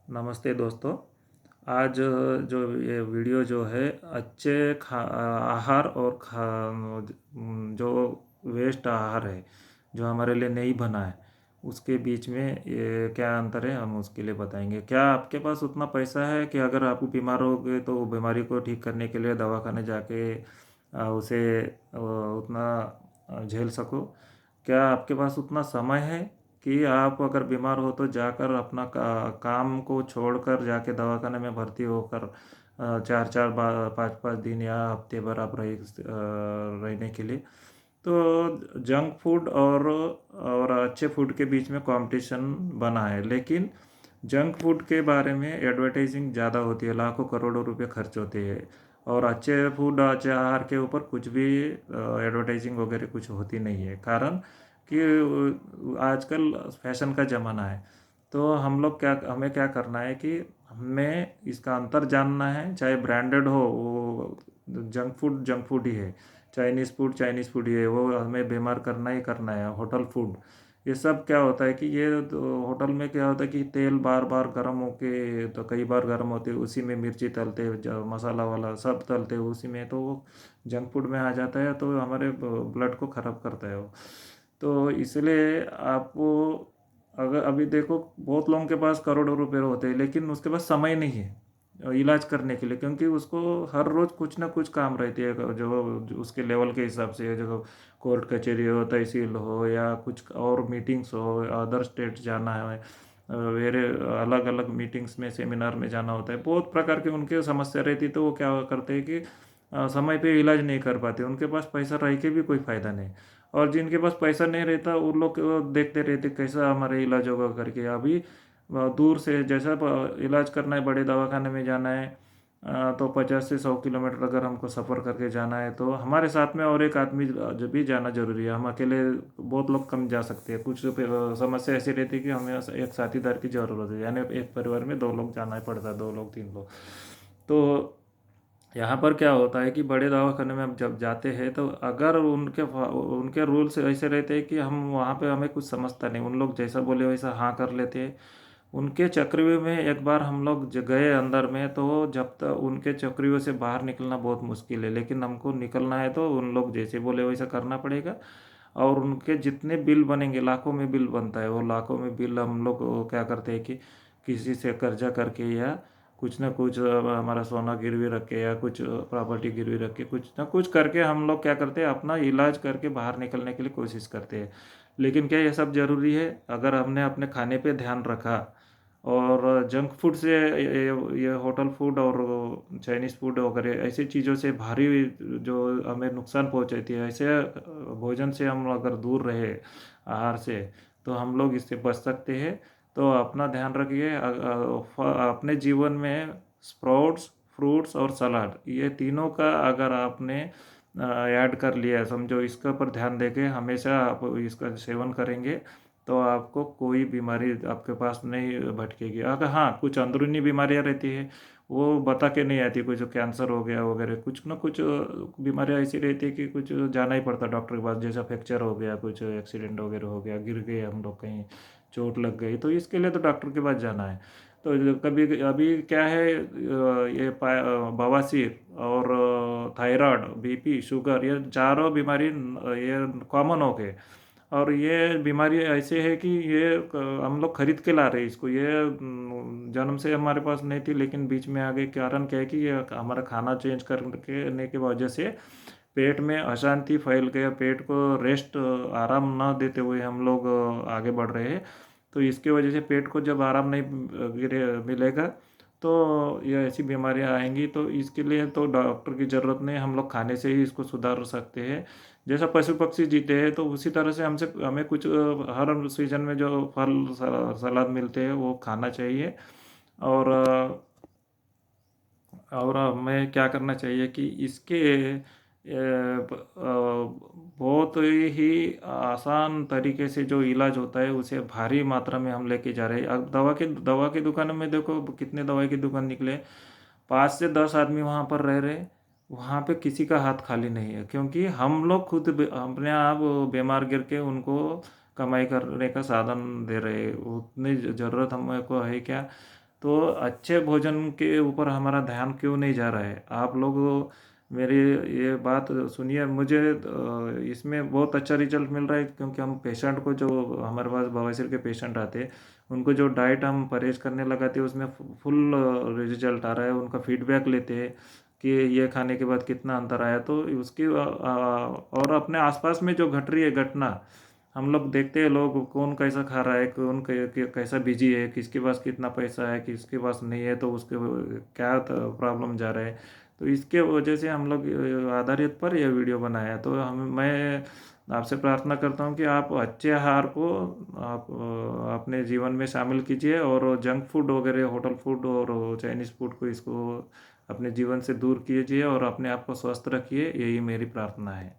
नमस्ते दोस्तों। आज जो ये वीडियो जो है अच्छे आहार और जो वेस्ट आहार है जो हमारे लिए नहीं बना है उसके बीच में ये क्या अंतर है हम उसके लिए बताएंगे। क्या आपके पास उतना पैसा है कि अगर आप बीमार हो गए तो वो बीमारी को ठीक करने के लिए दवाखाने जाके उसे उतना झेल सको? क्या आपके पास उतना समय है कि आप अगर बीमार हो तो जाकर अपना काम को छोड़कर जाके दवाखाने में भर्ती होकर चार चार पाँच पाँच दिन या हफ्ते भर आप रहने के लिए तो जंक फूड और अच्छे फूड के बीच में कंपटीशन बना है। लेकिन जंक फूड के बारे में एडवर्टाइजिंग ज़्यादा होती है, लाखों करोड़ों रुपए खर्च होते हैं। और अच्छे फूड अच्छे आहार के ऊपर कुछ भी एडवर्टाइजिंग वगैरह कुछ होती नहीं है, कारण कि आजकल फैशन का ज़माना है। तो हमें क्या करना है कि हमें इसका अंतर जानना है। चाहे ब्रांडेड हो, वो जंक फूड ही है। चाइनीज़ फूड ही है, वो हमें बीमार करना ही करना है। होटल फूड, ये सब क्या होता है कि ये तो होटल में क्या होता है कि तेल बार बार गर्म होके, तो कई बार गर्म होते उसी में मिर्ची तलते, मसाला वाला सब तलते उसी में, तो वो जंक फूड में आ जाता है, तो हमारे ब्लड को ख़राब करता है वो। तो इसलिए आपको, अगर अभी देखो बहुत लोगों के पास करोड़ों रुपए होते हैं लेकिन उसके पास समय नहीं है इलाज करने के लिए, क्योंकि उसको हर रोज़ कुछ ना कुछ काम रहती है जो उसके लेवल के हिसाब से, जो कोर्ट कचहरी हो, तहसील हो, या कुछ और मीटिंग्स हो, अदर स्टेट जाना है, वेरे अलग अलग मीटिंग्स में सेमिनार में जाना होता है, बहुत प्रकार की उनके समस्या रहती है। तो वो क्या करते हैं कि समय पे इलाज नहीं कर पाते, उनके पास पैसा रह के भी कोई फ़ायदा नहीं। और जिनके पास पैसा नहीं रहता उन लोग देखते रहते कैसा हमारे इलाज होगा करके। अभी दूर से जैसा इलाज करना है, बड़े दवाखाने में जाना है, तो 50 से 100 किलोमीटर अगर हमको सफ़र करके जाना है तो हमारे साथ में और एक आदमी जो भी जाना जरूरी है। हम अकेले बहुत लोग कम जा सकते हैं। कुछ समस्या ऐसी रहती है कि हमें एक साथीदार की ज़रूरत है, यानी एक परिवार में 2 लोग जाना ही पड़ता है, 2 लोग 3 लोग। तो यहाँ पर क्या होता है कि बड़े दवाखाने में हम जब जाते हैं तो अगर उनके रूल्स ऐसे रहते हैं कि हम वहाँ पे हमें कुछ समझता नहीं, उन लोग जैसा बोले वैसा हाँ कर लेते हैं। उनके चक्रव्यूह में एक बार हम लोग गए अंदर में, तो जब तक उनके चक्रव्यूह से बाहर निकलना बहुत मुश्किल है, लेकिन हमको निकलना है तो उन लोग जैसे बोले वैसा करना पड़ेगा। और उनके जितने बिल बनेंगे, लाखों में बिल बनता है, वो लाखों में बिल हम लोग क्या करते हैं कि किसी से कर्जा करके या कुछ ना कुछ हमारा सोना गिरवी रख के या कुछ प्रॉपर्टी गिरवी रख के कुछ ना कुछ करके हम लोग क्या करते हैं, अपना इलाज करके बाहर निकलने के लिए कोशिश करते हैं। लेकिन क्या ये सब ज़रूरी है? अगर हमने अपने खाने पे ध्यान रखा और जंक फूड से, ये होटल फूड और चाइनीज़ फूड वगैरह ऐसी चीज़ों से भारी जो हमें नुकसान पहुंचाती है, ऐसे भोजन से हम अगर दूर रहे, आहार से, तो हम लोग इससे बच सकते हैं। तो अपना ध्यान रखिए। अपने जीवन में स्प्राउट्स, फ्रूट्स और सलाद, ये तीनों का अगर आपने ऐड कर लिया है, समझो इसके ऊपर ध्यान देके हमेशा आप इसका सेवन करेंगे, तो आपको कोई बीमारी आपके पास नहीं भटकेगी। अगर हाँ कुछ अंदरूनी बीमारियां रहती है, वो बता के नहीं आती, कुछ कैंसर हो गया वगैरह, कुछ ना कुछ बीमारियां ऐसी रहती है कि कुछ जाना ही पड़ता डॉक्टर के पास, जैसा फ्रैक्चर हो गया, कुछ एक्सीडेंट वगैरह हो गया, गिर गए हम लोग कहीं, चोट लग गई, तो इसके लिए तो डॉक्टर के पास जाना है। तो कभी अभी क्या है, बवासीर और थायराइड, बीपी, शुगर, ये चारों बीमारी ये कॉमन हो गए। और ये बीमारी ऐसे है कि ये हम लोग खरीद के ला रहे हैं इसको। ये जन्म से हमारे पास नहीं थी, लेकिन बीच में आ गई। कारण क्या है कि ये हमारा खाना चेंज करने की वजह से पेट में अशांति फैल गया, पेट को रेस्ट, आराम न देते हुए हम लोग आगे बढ़ रहे हैं। तो इसके वजह से पेट को जब आराम नहीं गिरे मिलेगा तो ये ऐसी बीमारियां आएंगी। तो इसके लिए तो डॉक्टर की ज़रूरत नहीं, हम लोग खाने से ही इसको सुधार सकते हैं। जैसा पशु पक्षी जीते हैं तो उसी तरह से हमसे हमें कुछ हर सीजन में जो फल सलाद मिलते हैं वो खाना चाहिए। और हमें क्या करना चाहिए कि इसके बहुत ही आसान तरीके से जो इलाज होता है उसे भारी मात्रा में हम लेके जा रहे हैं। अब दवा की दुकानों में देखो कितने दवाई की दुकान निकले, 5 से 10 आदमी वहाँ पर रह रहे, वहाँ पे किसी का हाथ खाली नहीं है, क्योंकि हम लोग खुद अपने आप बीमार गिर के उनको कमाई करने का साधन दे रहे हैं। उतनी ज़रूरत हमको है क्या? तो अच्छे भोजन के ऊपर हमारा ध्यान क्यों नहीं जा रहा है? आप लोग मेरी ये बात सुनिए, मुझे इसमें बहुत अच्छा रिजल्ट मिल रहा है, क्योंकि हम पेशेंट को, जो हमारे पास बवासीर के पेशेंट आते हैं, उनको जो डाइट हम परहेज करने लगाते हैं उसमें फुल रिजल्ट आ रहा है। उनका फीडबैक लेते हैं कि ये खाने के बाद कितना अंतर आया, तो उसकी और अपने आसपास में जो घट रही है घटना, हम लोग देखते हैं लोग कौन कैसा खा रहा है, कौन कैसा बिजी है, किसके पास कितना पैसा है, किसके पास नहीं है, तो उसके क्या प्रॉब्लम जा रहा है। तो इसके वजह से हम लोग आधारित पर यह वीडियो बनाया है। तो हम मैं आपसे प्रार्थना करता हूँ कि आप अच्छे आहार को आप अपने जीवन में शामिल कीजिए, और जंक फूड वगैरह, होटल फूड और चाइनीज़ फूड को, इसको अपने जीवन से दूर कीजिए, और अपने आप को स्वस्थ रखिए। यही मेरी प्रार्थना है।